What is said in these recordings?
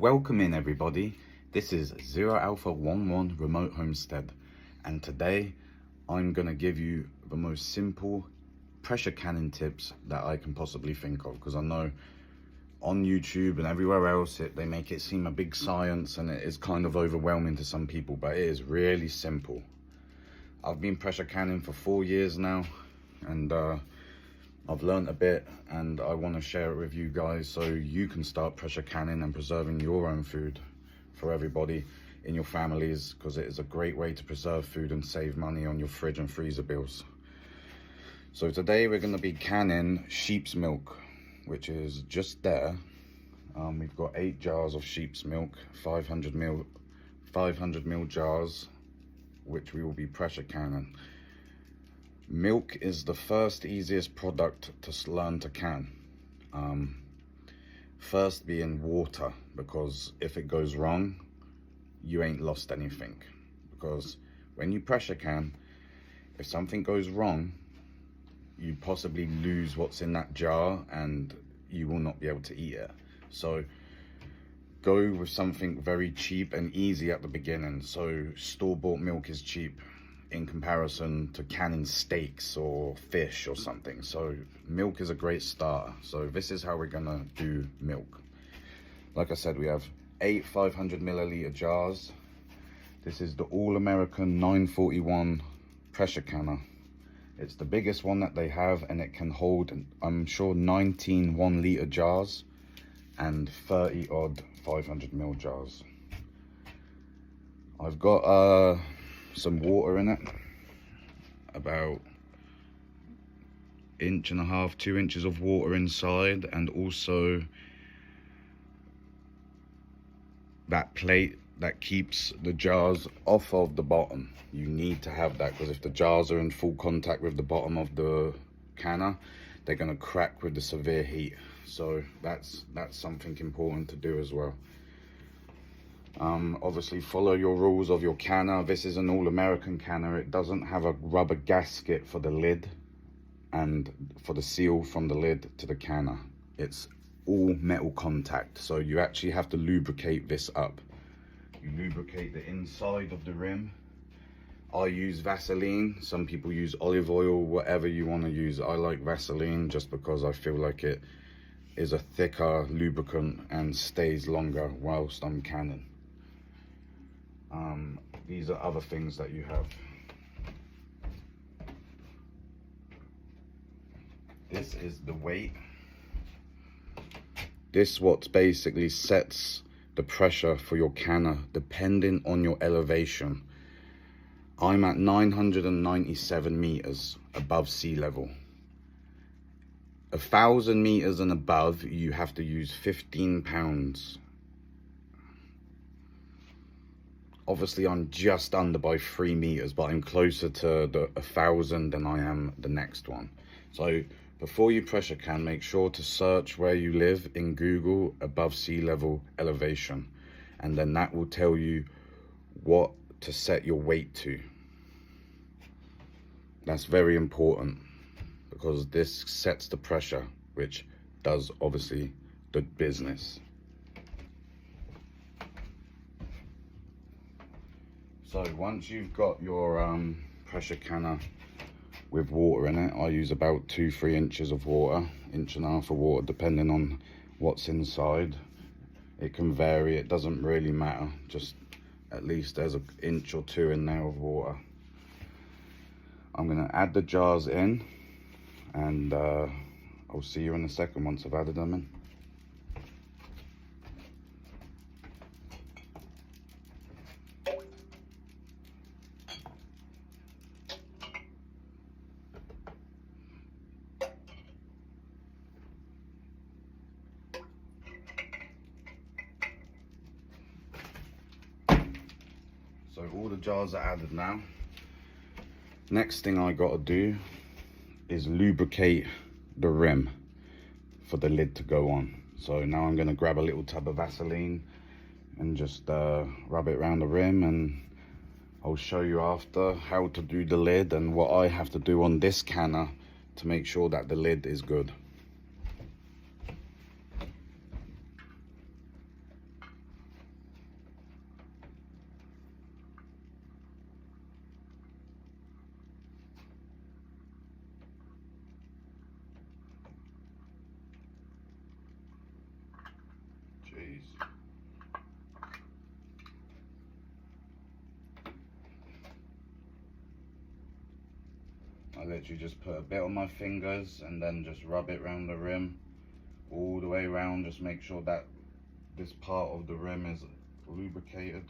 Welcome in everybody, this is 0 Alpha 11 Remote Homestead, and today I'm going to give you the most simple pressure canning tips that I can possibly think of, because I know on YouTube and everywhere else they make it seem a big science and it is kind of overwhelming to some people, but it is really simple. I've been pressure canning for 4 years now, and I've learned a bit, and I want to share it with you guys so you can start pressure canning and preserving your own food for everybody in your families, because it is a great way to preserve food and save money on your fridge and freezer bills. So today we're going to be canning sheep's milk, which is just there. We've got 8 jars of sheep's milk, 500 ml jars, which we will be pressure canning. Milk is the first easiest product to learn to can. First being water, because if it goes wrong, you ain't lost anything. Because when you pressure can, if something goes wrong, you possibly lose what's in that jar and you will not be able to eat it. So go with something very cheap and easy at the beginning. So store-bought milk is cheap in comparison to canning steaks or fish or something. So milk is a great starter. So this is how we're gonna do milk. Like I said, we have 8 500 milliliter jars. This is the All-American 941 pressure canner. It's the biggest one that they have, and it can hold, I'm sure, 19 1-liter jars and 30 odd 500 ml jars. I've got some water in it, about 1.5 to 2 inches of water inside, and also that plate that keeps the jars off of the bottom. You need to have that, because if the jars are in full contact with the bottom of the canner, they're going to crack with the severe heat. So that's something important to do as well. Obviously follow your rules of your canner. This is an all-American canner. It doesn't have a rubber gasket for the lid and for the seal from the lid to the canner. It's all metal contact, so you actually have to lubricate this up. You lubricate the inside of the rim. I use Vaseline. Some people use olive oil, whatever you want to use. I like Vaseline just because I feel like it is a thicker lubricant and stays longer whilst I'm canning. These are other things that you have. This is the weight. This what basically sets the pressure for your canner depending on your elevation. I'm at 997 meters above sea level. 1,000 meters and above, you have to use 15 pounds. Obviously I'm just under by 3 meters, but I'm closer to the 1,000 than I am the next one. So before you pressure can, make sure to search where you live in Google above sea level elevation, and then that will tell you what to set your weight to. That's very important, because this sets the pressure, which does obviously the business. So once you've got your pressure canner with water in it, I use about 2-3 inches of water, 1.5 inches of water, depending on what's inside. It can vary, it doesn't really matter, just at least there's 1 inch or 2 in there of water. I'm gonna add the jars in, and I'll see you in a second once I've added them in. So all the jars are added now. Next thing I got to do is lubricate the rim for the lid to go on. So now I'm going to grab a little tub of Vaseline and just rub it around the rim, and I'll show you after how to do the lid and what I have to do on this canner to make sure that the lid is good. literally just put a bit on my fingers and then just rub it around the rim all the way around. Just make sure that this part of the rim is lubricated.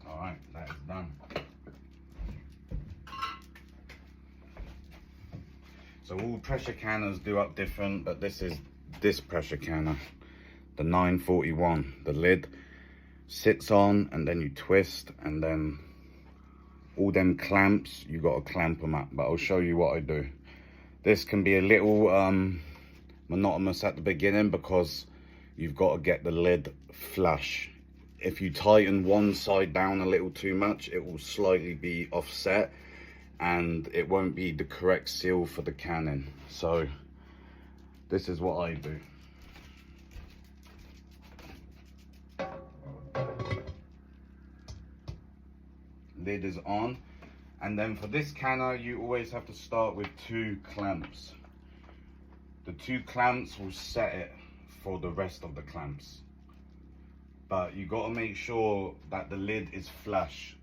Alright, that is done. So all pressure canners do up different, but this is this pressure canner, the 941. The lid sits on and then you twist, and then all them clamps, you got to clamp them up, but I'll show you what I do. This can be a little monotonous at the beginning because you've got to get the lid flush. If you tighten one side down a little too much, it will slightly be offset and it won't be the correct seal for the cannon. So this is what I do. Lid is on, and then for this canner you always have to start with 2 clamps. The 2 clamps will set it for the rest of the clamps, but you got to make sure that the lid is flush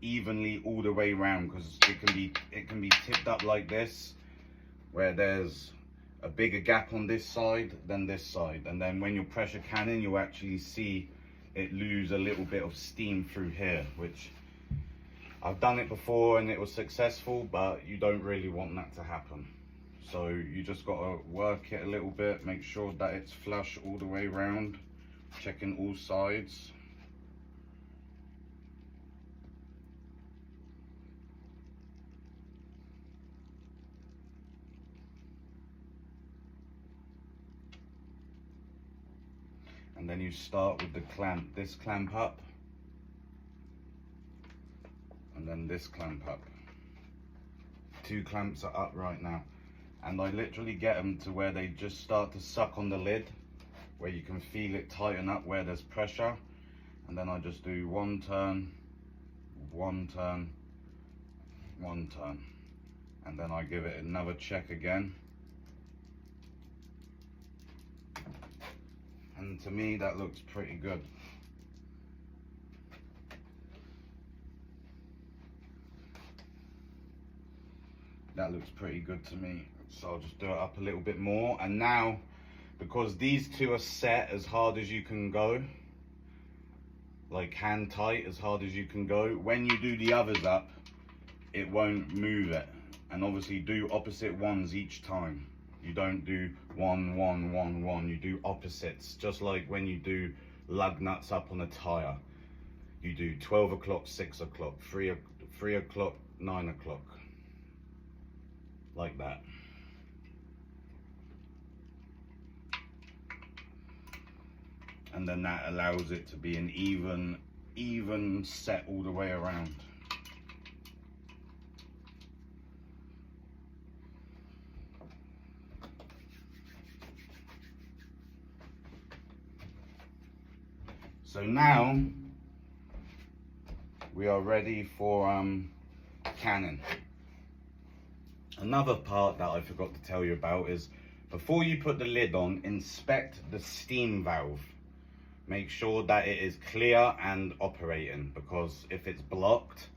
evenly all the way around, because it can be tipped up like this, where there's a bigger gap on this side than this side, and then when you're pressure canning you'll actually see it lose a little bit of steam through here, which I've done it before and it was successful, but you don't really want that to happen. So you just got to work it a little bit, make sure that it's flush all the way around, checking all sides. And then you start with the clamp, this clamp up, and then this clamp up. 2 clamps are up right now, and I literally get them to where they just start to suck on the lid, where you can feel it tighten up where there's pressure, and then I just do 1 turn, 1 turn, 1 turn, and then I give it another check again. And to me that looks pretty good. That looks pretty good to me. So I'll just do it up a little bit more. And now, because these 2 are set as hard as you can go, like hand tight as hard as you can go, when you do the others up, it won't move it. And obviously do opposite ones each time. You don't do 1, 1, 1, 1. You do opposites, just like when you do lug nuts up on a tire. You do 12 o'clock, 6 o'clock, 3 o'clock, 9 o'clock. Like that. And then that allows it to be an even set all the way around. So now we are ready for cannon. Another part that I forgot to tell you about is, before you put the lid on, inspect the steam valve. Make sure that it is clear and operating, because if it's blocked,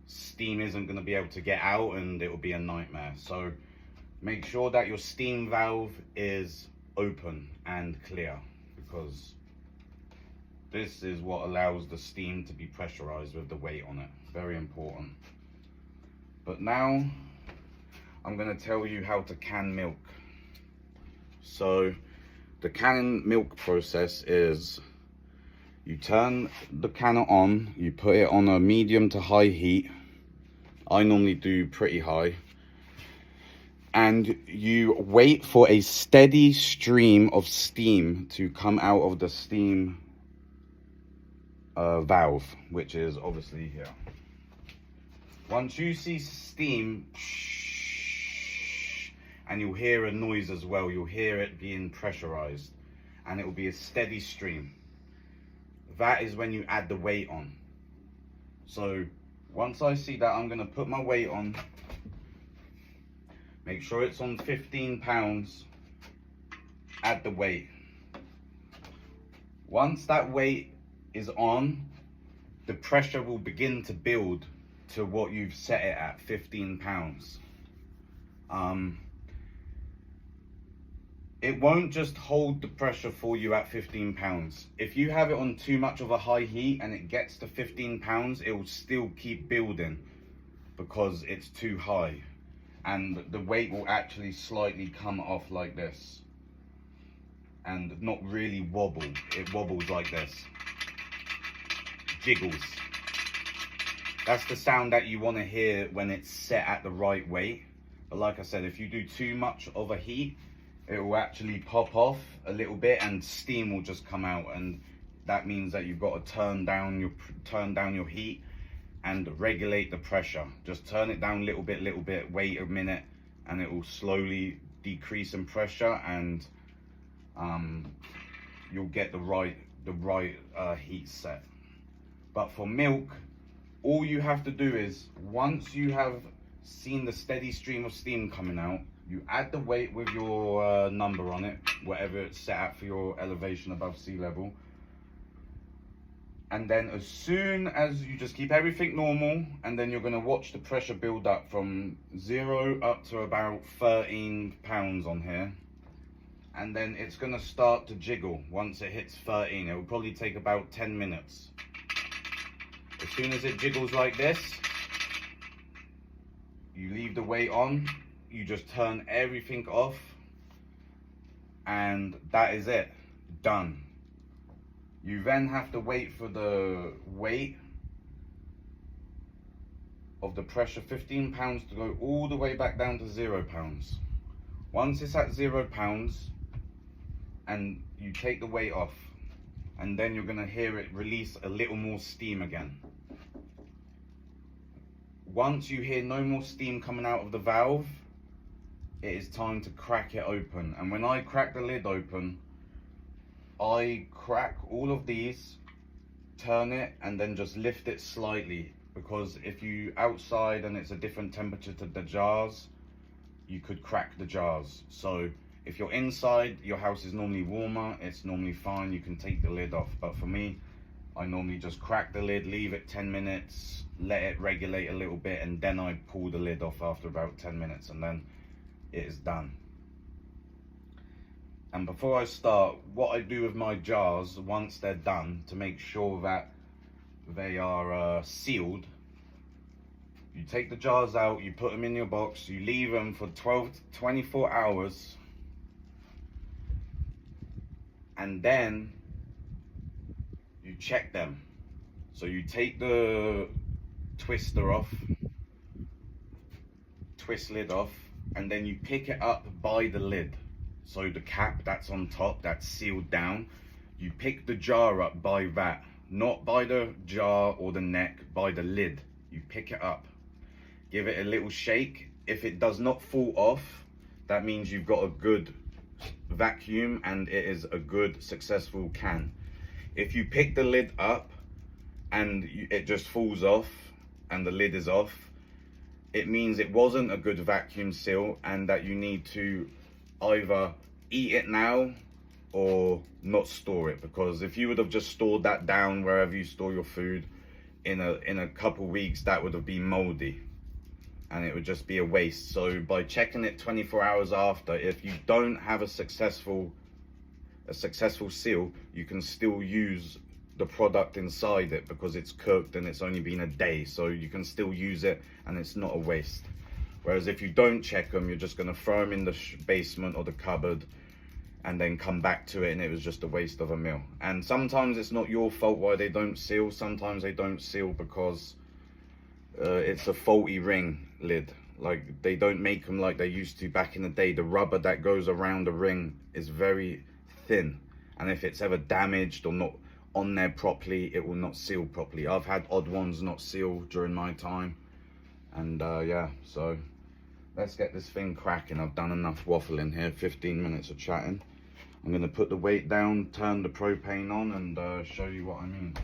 steam isn't going to be able to get out and it will be a nightmare. So make sure that your steam valve is open and clear, because this is what allows the steam to be pressurized with the weight on it. Very important. But now I'm going to tell you how to can milk. So the canning milk process is, you turn the canner on, you put it on a medium to high heat. I normally do pretty high. And you wait for a steady stream of steam to come out of the steam valve, which is obviously here. Once you see steam, and you'll hear a noise as well, you'll hear it being pressurized. and it will be a steady stream. That is when you add the weight on. So once I see that, I'm going to put my weight on. Make sure it's on 15 pounds. Add the weight. Once that weight is on, the pressure will begin to build to what you've set it at, 15 pounds. It won't just hold the pressure for you at 15 pounds. If you have it on too much of a high heat and it gets to 15 pounds, it will still keep building because it's too high. And the weight will actually slightly come off like this. And not really wobble. It wobbles like this. Jiggles. That's the sound that you want to hear when it's set at the right weight. But like I said, if you do too much of a heat, it will actually pop off a little bit and steam will just come out, and that means that you've got to turn down your heat and regulate the pressure. Just turn it down little bit, wait a minute, and it will slowly decrease in pressure, and you'll get the right heat set. But for milk, all you have to do is, once you have seen the steady stream of steam coming out, you add the weight with your number on it, whatever it's set at for your elevation above sea level. And then as soon as you just keep everything normal, and then you're going to watch the pressure build up from 0 up to about 13 pounds on here. And then it's going to start to jiggle once it hits 13. It will probably take about 10 minutes. As soon as it jiggles like this, you leave the weight on. You just turn everything off, and that is it, done. You then have to wait for the weight of the pressure, 15 pounds, to go all the way back down to 0 pounds. Once it's at 0 pounds, and you take the weight off, and then you're gonna hear it release a little more steam again. Once you hear no more steam coming out of the valve, it is time to crack it open. And when I crack the lid open, I crack all of these, turn it, and then just lift it slightly, because if you outside and it's a different temperature to the jars, you could crack the jars. So if you're inside, your house is normally warmer, it's normally fine, you can take the lid off. But for me, I normally just crack the lid, leave it 10 minutes, let it regulate a little bit, and then I pull the lid off after about 10 minutes, and then it is done. And before I start, what I do with my jars once they're done, to make sure that they are sealed, you take the jars out, you put them in your box, you leave them for 12 to 24 hours, and then you check them. So you take the twister off, twist lid off, and then you pick it up by the lid. So the cap that's on top, that's sealed down, you pick the jar up by that, not by the jar or the neck, by the lid. You pick it up, give it a little shake. If it does not fall off, that means you've got a good vacuum and it is a good successful can. If you pick the lid up and it just falls off and the lid is off, it means it wasn't a good vacuum seal, and that you need to either eat it now or not store it. Because if you would have just stored that down wherever you store your food, in a couple weeks, that would have been moldy and it would just be a waste. So by checking it 24 hours after, if you don't have a successful seal, you can still use the product inside it because it's cooked and it's only been a day, so you can still use it and it's not a waste. Whereas if you don't check them, you're just going to throw them in the basement or the cupboard and then come back to it, and it was just a waste of a meal. And sometimes it's not your fault why they don't seal. Sometimes they don't seal because it's a faulty ring lid. Like, they don't make them like they used to back in the day. The rubber that goes around the ring is very thin, and if it's ever damaged or not on there properly, it will not seal properly. I've had odd ones not seal during my time, and yeah, so let's get this thing cracking. I've done enough waffling here, 15 minutes of chatting. I'm going to put the weight down, turn the propane on, and show you what I mean.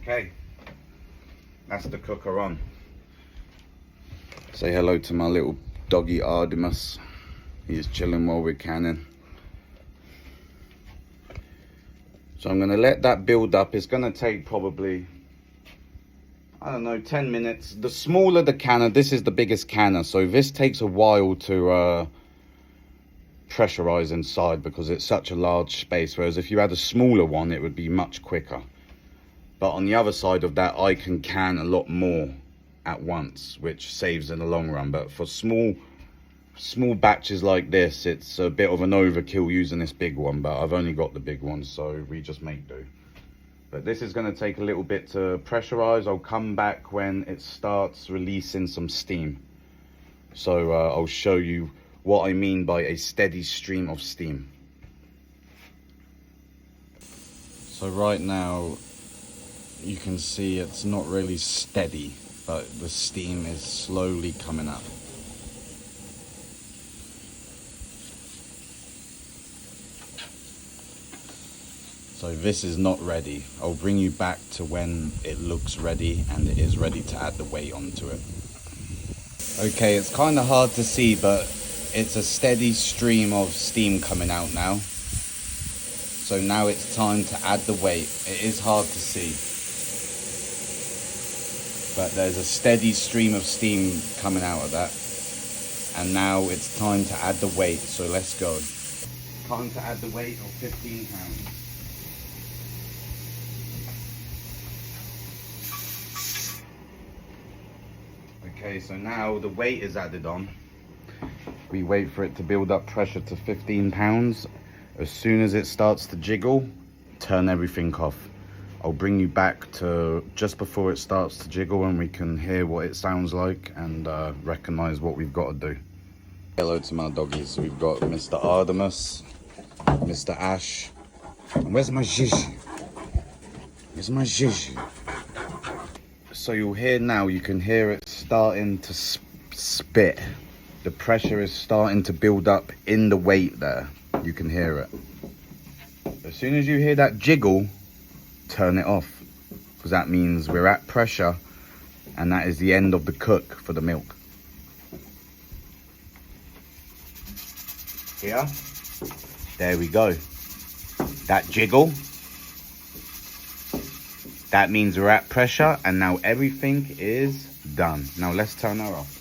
Okay, that's the cooker on. Say hello to my little doggy Artemis. He's chilling while we're canning. So I'm going to let that build up. It's going to take probably, I don't know, 10 minutes. The smaller the canner, this is the biggest canner, so this takes a while to pressurize inside because it's such a large space, whereas if you had a smaller one it would be much quicker. But on the other side of that, I can can a lot more at once, which saves in the long run. But for small batches like this, it's a bit of an overkill using this big one, but I've only got the big one, so we just make do. But this is going to take a little bit to pressurize. I'll come back when it starts releasing some steam. So I'll show you what I mean by a steady stream of steam. So right now, you can see it's not really steady, but the steam is slowly coming up. So this is not ready. I'll bring you back to when it looks ready and it is ready to add the weight onto it. Okay, it's kind of hard to see, but it's a steady stream of steam coming out now. So now it's time to add the weight. It is hard to see, but there's a steady stream of steam coming out of that. And now it's time to add the weight, so let's go. Time to add the weight of 15 pounds. Okay, so now the weight is added on. We wait for it to build up pressure to 15 pounds. As soon as it starts to jiggle, turn everything off. I'll bring you back to just before it starts to jiggle and we can hear what it sounds like and recognize what we've got to do. Hello to my doggies. So we've got Mr. Artemis, Mr. Ash, and where's my Gigi? Where's my Gigi? So you'll hear now, you can hear it starting to spit. The pressure is starting to build up in the weight there. You can hear it. As soon as you hear that jiggle, turn it off, because that means we're at pressure and that is the end of the cook for the milk. Here, there we go. That jiggle, that means we're at pressure and now everything is done. Now let's turn her off.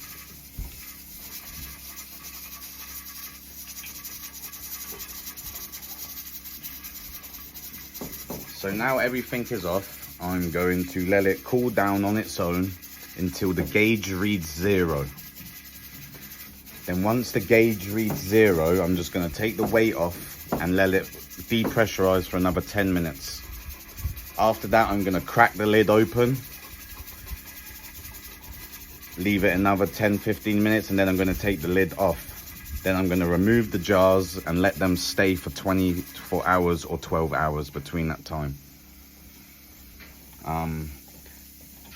So now everything is off. I'm going to let it cool down on its own until the gauge reads 0. Then once the gauge reads 0, I'm just going to take the weight off and let it depressurize for another 10 minutes. After that, I'm going to crack the lid open, leave it another 10-15 minutes, and then I'm going to take the lid off. Then I'm going to remove the jars and let them stay for 24 hours or 12 hours between that time.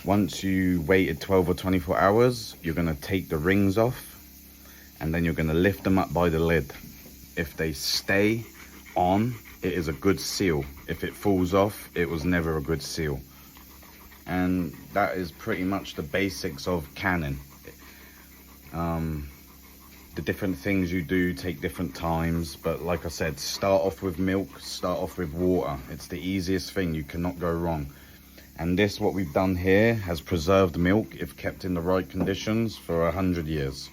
Once you waited 12 or 24 hours, you're going to take the rings off and then you're going to lift them up by the lid. If they stay on, it is a good seal. If it falls off, it was never a good seal. And that is pretty much the basics of canning. The different things you do take different times, but like I said, start off with milk, start off with water. It's the easiest thing, you cannot go wrong. And this, what we've done here, has preserved milk if kept in the right conditions for 100 years.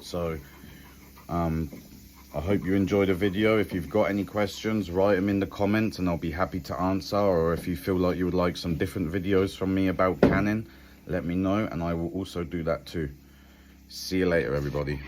So I hope you enjoyed the video. If you've got any questions, write them in the comments and I'll be happy to answer. Or if you feel like you would like some different videos from me about canning, let me know and I will also do that too. See you later, everybody.